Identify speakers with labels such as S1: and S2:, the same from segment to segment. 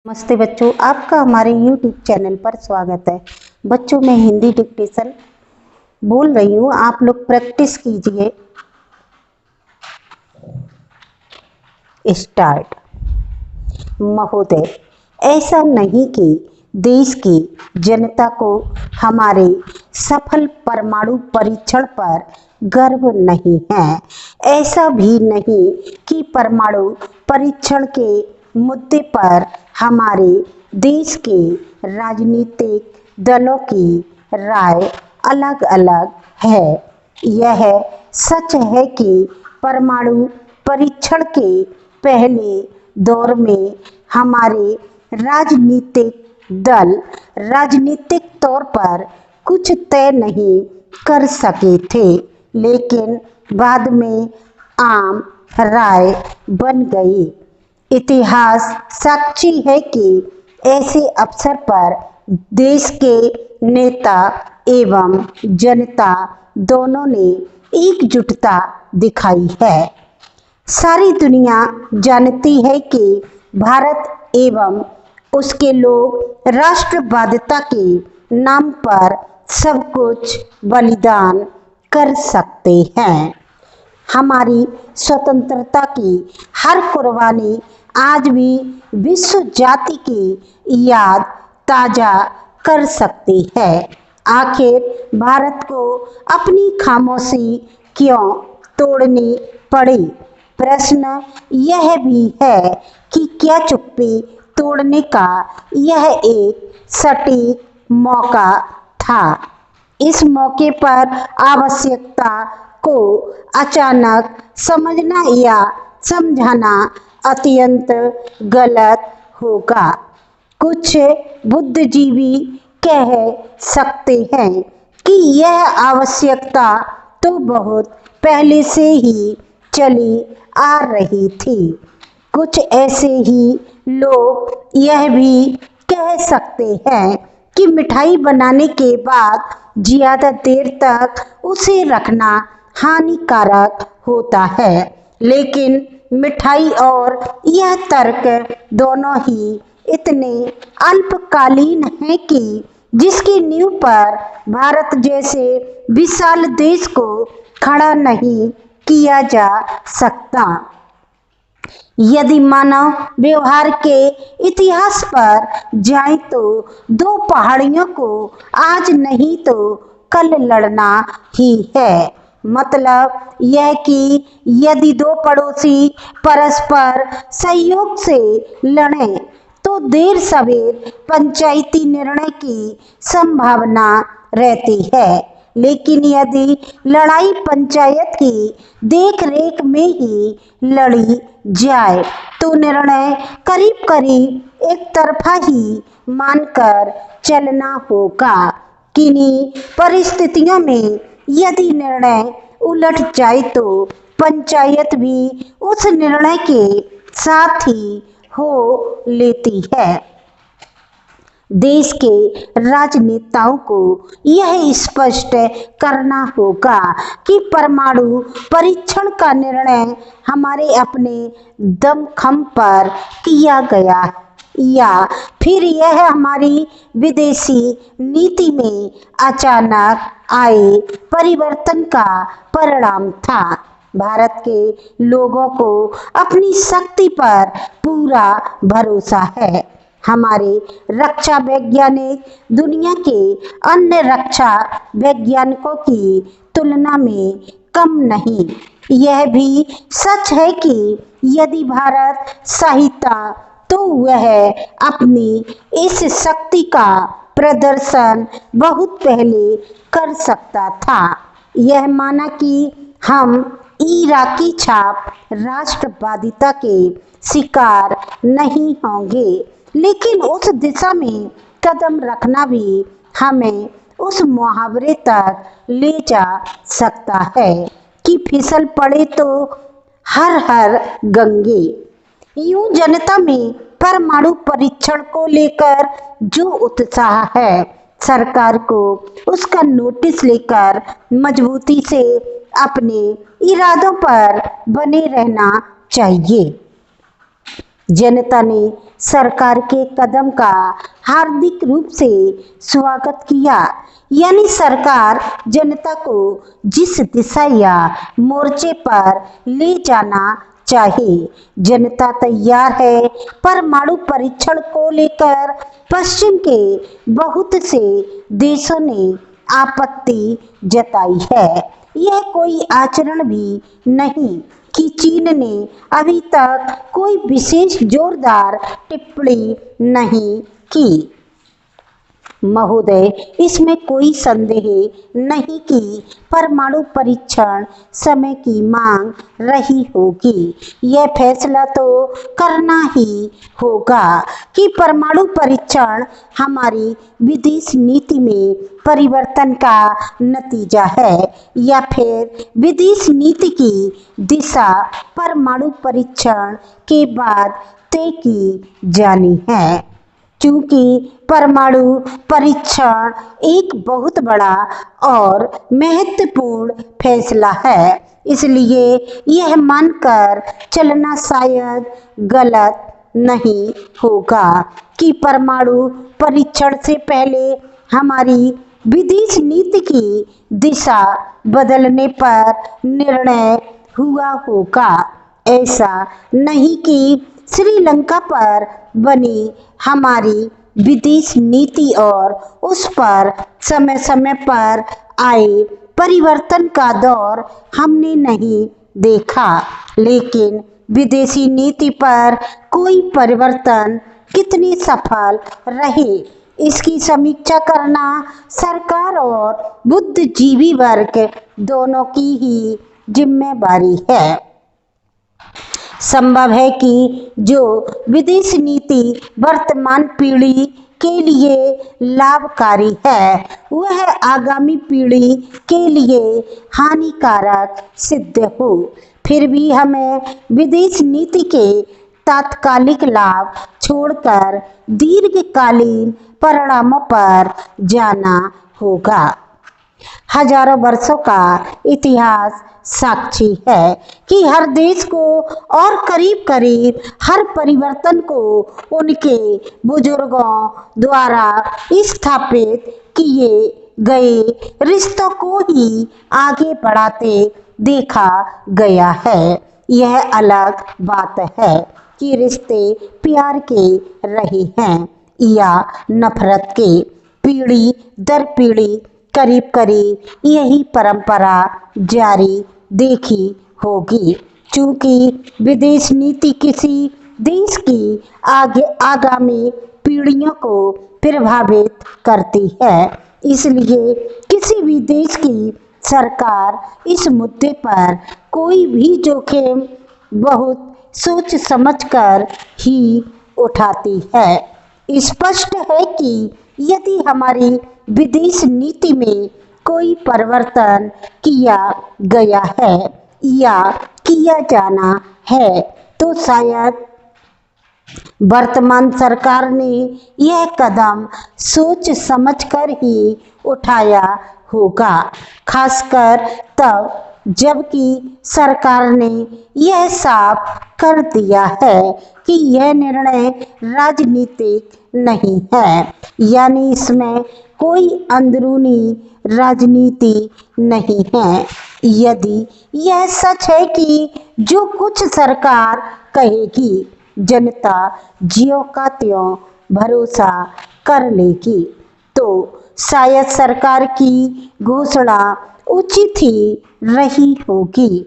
S1: नमस्ते बच्चों, आपका हमारे YouTube चैनल पर स्वागत है। बच्चों, मैं हिंदी डिक्टेशन बोल रही हूँ, आप लोग प्रैक्टिस कीजिए। स्टार्ट। महोदय, ऐसा नहीं कि देश की जनता को हमारे सफल परमाणु परीक्षण पर गर्व नहीं है। ऐसा भी नहीं कि परमाणु परीक्षण के मुद्दे पर हमारे देश के राजनीतिक दलों की राय अलग अलग है। यह सच है कि परमाणु परीक्षण के पहले दौर में हमारे राजनीतिक दल राजनीतिक तौर पर कुछ तय नहीं कर सके थे, लेकिन बाद में आम राय बन गई। इतिहास साक्षी है कि ऐसे अवसर पर देश के नेता एवं जनता दोनों ने एकजुटता दिखाई है। सारी दुनिया जानती है कि भारत एवं उसके लोग राष्ट्रवादिता के नाम पर सब कुछ बलिदान कर सकते हैं। हमारी स्वतंत्रता की हर कुर्बानी आज भी विश्व जाति की याद ताजा कर सकती है। आखिर भारत को अपनी खामोशी क्यों तोड़नी पड़ी? प्रश्न यह भी है कि क्या चुप्पी तोड़ने का यह एक सटीक मौका था? इस मौके पर आवश्यकता को अचानक समझना या समझाना अत्यंत गलत होगा। कुछ बुद्धिजीवी कह सकते हैं कि यह आवश्यकता तो बहुत पहले से ही चली आ रही थी। कुछ ऐसे ही लोग यह भी कह सकते हैं कि मिठाई बनाने के बाद ज्यादा देर तक उसे रखना हानिकारक होता है, लेकिन मिठाई और यह तर्क दोनों ही इतने अल्पकालीन हैं कि जिसकी नींव पर भारत जैसे विशाल देश को खड़ा नहीं किया जा सकता। यदि मानव व्यवहार के इतिहास पर जाएं तो दो पहाड़ियों को आज नहीं तो कल लड़ना ही है। मतलब यह कि यदि दो पड़ोसी परस्पर सहयोग से लड़ें तो देर सवेर पंचायती निर्णय की संभावना रहती है, लेकिन यदि लड़ाई पंचायत की देखरेख में ही लड़ी जाए तो निर्णय करीब करीब एक तरफा ही मानकर चलना होगा। किन्हीं परिस्थितियों में यदि निर्णय उलट जाए तो पंचायत भी उस निर्णय के साथ ही हो लेती है। देश के राजनेताओं को यह स्पष्ट करना होगा कि परमाणु परीक्षण का निर्णय हमारे अपने दमखम पर किया गया या फिर यह हमारी विदेशी नीति में अचानक आए परिवर्तन का परिणाम था। भारत के लोगों को अपनी शक्ति पर पूरा भरोसा है। हमारे रक्षा वैज्ञानिक दुनिया के अन्य रक्षा वैज्ञानिकों की तुलना में कम नहीं। यह भी सच है कि यदि भारत चाहता तो वह अपनी इस शक्ति का प्रदर्शन बहुत पहले कर सकता था। यह माना कि हम इराकी छाप राष्ट्रवादिता के शिकार नहीं होंगे, लेकिन उस दिशा में कदम रखना भी हमें उस मुहावरे तक ले जा सकता है कि फिसल पड़े तो हर हर गंगे। यूं जनता में परमाणु परीक्षण को लेकर जो उत्साह है, सरकार को उसका नोटिस लेकर मजबूती से अपने इरादों पर बने रहना चाहिए। जनता ने सरकार के कदम का हार्दिक रूप से स्वागत किया। यानी सरकार जनता को जिस दिशा या मोर्चे पर ले जाना चाहे, जनता तैयार है। परमाणु परीक्षण को लेकर पश्चिम के बहुत से देशों ने आपत्ति जताई है। यह कोई आचरण भी नहीं कि चीन ने अभी तक कोई विशेष जोरदार टिप्पणी नहीं की। महोदय, इसमें कोई संदेह नहीं कि परमाणु परीक्षण समय की मांग रही होगी। यह फैसला तो करना ही होगा कि परमाणु परीक्षण हमारी विदेश नीति में परिवर्तन का नतीजा है या फिर विदेश नीति की दिशा परमाणु परीक्षण के बाद तय की जानी है। क्योंकि परमाणु परीक्षण एक बहुत बड़ा और महत्वपूर्ण फैसला है, इसलिए यह मानकर चलना शायद गलत नहीं होगा कि परमाणु परीक्षण से पहले हमारी विदेश नीति की दिशा बदलने पर निर्णय हुआ होगा। ऐसा नहीं कि श्रीलंका पर बनी हमारी विदेश नीति और उस पर समय समय पर आए परिवर्तन का दौर हमने नहीं देखा, लेकिन विदेशी नीति पर कोई परिवर्तन कितने सफल रहे, इसकी समीक्षा करना सरकार और बुद्धिजीवी वर्ग दोनों की ही जिम्मेदारी है। संभव है कि जो विदेश नीति वर्तमान पीढ़ी के लिए लाभकारी है, वह आगामी पीढ़ी के लिए हानिकारक सिद्ध हो। फिर भी हमें विदेश नीति के तात्कालिक लाभ छोड़कर दीर्घकालीन परिणामों पर जाना होगा। हजारों वर्षों का इतिहास साक्षी है कि हर देश को और करीब करीब हर परिवर्तन को उनके बुजुर्गों द्वारा स्थापित किए गए रिश्तों को ही आगे बढ़ाते देखा गया है। यह अलग बात है कि रिश्ते प्यार के रहे हैं या नफरत के। पीढ़ी दर पीढ़ी करीब करीब यही परंपरा जारी देखी होगी। चूंकि विदेश नीति किसी देश की आगामी पीढ़ियों को प्रभावित करती है, इसलिए किसी भी देश की सरकार इस मुद्दे पर कोई भी जोखिम बहुत सोच समझकर ही उठाती है। स्पष्ट है कि यदि हमारी विदेश नीति में कोई परिवर्तन किया गया है या किया जाना है, तो शायद वर्तमान सरकार ने यह कदम सोच समझकर ही उठाया होगा, खासकर तब जबकि सरकार ने यह साफ कर दिया है कि यह निर्णय राजनीतिक नहीं है, यानी इसमें कोई अंदरूनी राजनीति नहीं है। यदि यह सच है कि जो कुछ सरकार कहेगी जनता ज्यों का त्यों भरोसा कर लेगी, तो शायद सरकार की घोषणा उचित ही रही होगी।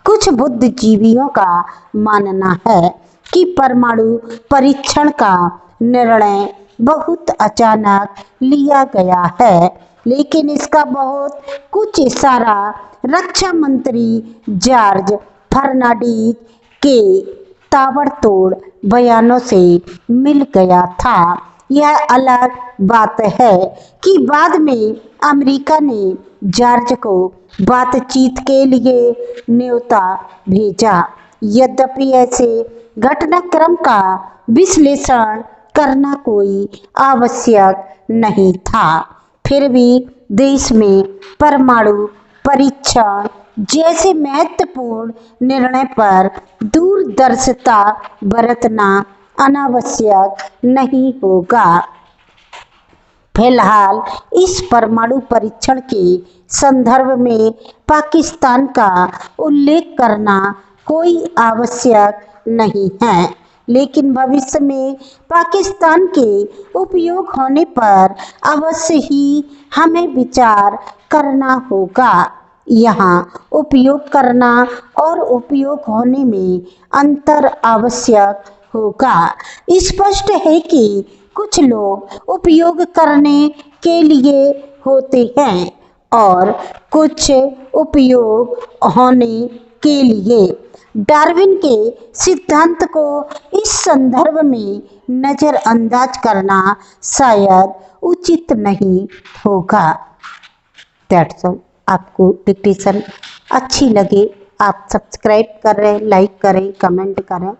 S1: कुछ बुद्धिजीवियों का मानना है कि परमाणु परीक्षण का निर्णय बहुत अचानक लिया गया है, लेकिन इसका बहुत कुछ इशारा रक्षा मंत्री जॉर्ज फर्नांडीज के ताबड़तोड़ बयानों से मिल गया था। यह अलग बात है कि बाद में अमेरिका ने जॉर्ज को बातचीत के लिए न्योता भेजा। यद्यपि ऐसे घटनाक्रम का विश्लेषण करना कोई आवश्यक नहीं था, फिर भी देश में परमाणु परीक्षण जैसे महत्वपूर्ण निर्णय पर दूरदर्शिता बरतना अनावश्यक नहीं होगा। फिलहाल इस परमाणु परीक्षण के संदर्भ में पाकिस्तान का उल्लेख करना कोई आवश्यक नहीं है, लेकिन भविष्य में पाकिस्तान के उपयोग होने पर अवश्य ही हमें विचार करना होगा। यहाँ उपयोग करना और उपयोग होने में अंतर आवश्यक होगा। स्पष्ट है कि कुछ लोग उपयोग करने के लिए होते हैं और कुछ उपयोग होने के लिए। डार्विन के सिद्धांत को इस संदर्भ में नज़रअंदाज करना शायद उचित नहीं होगा। That's all. आपको डिक्टेशन अच्छी लगे आप सब्सक्राइब करें, लाइक करें, कमेंट करें।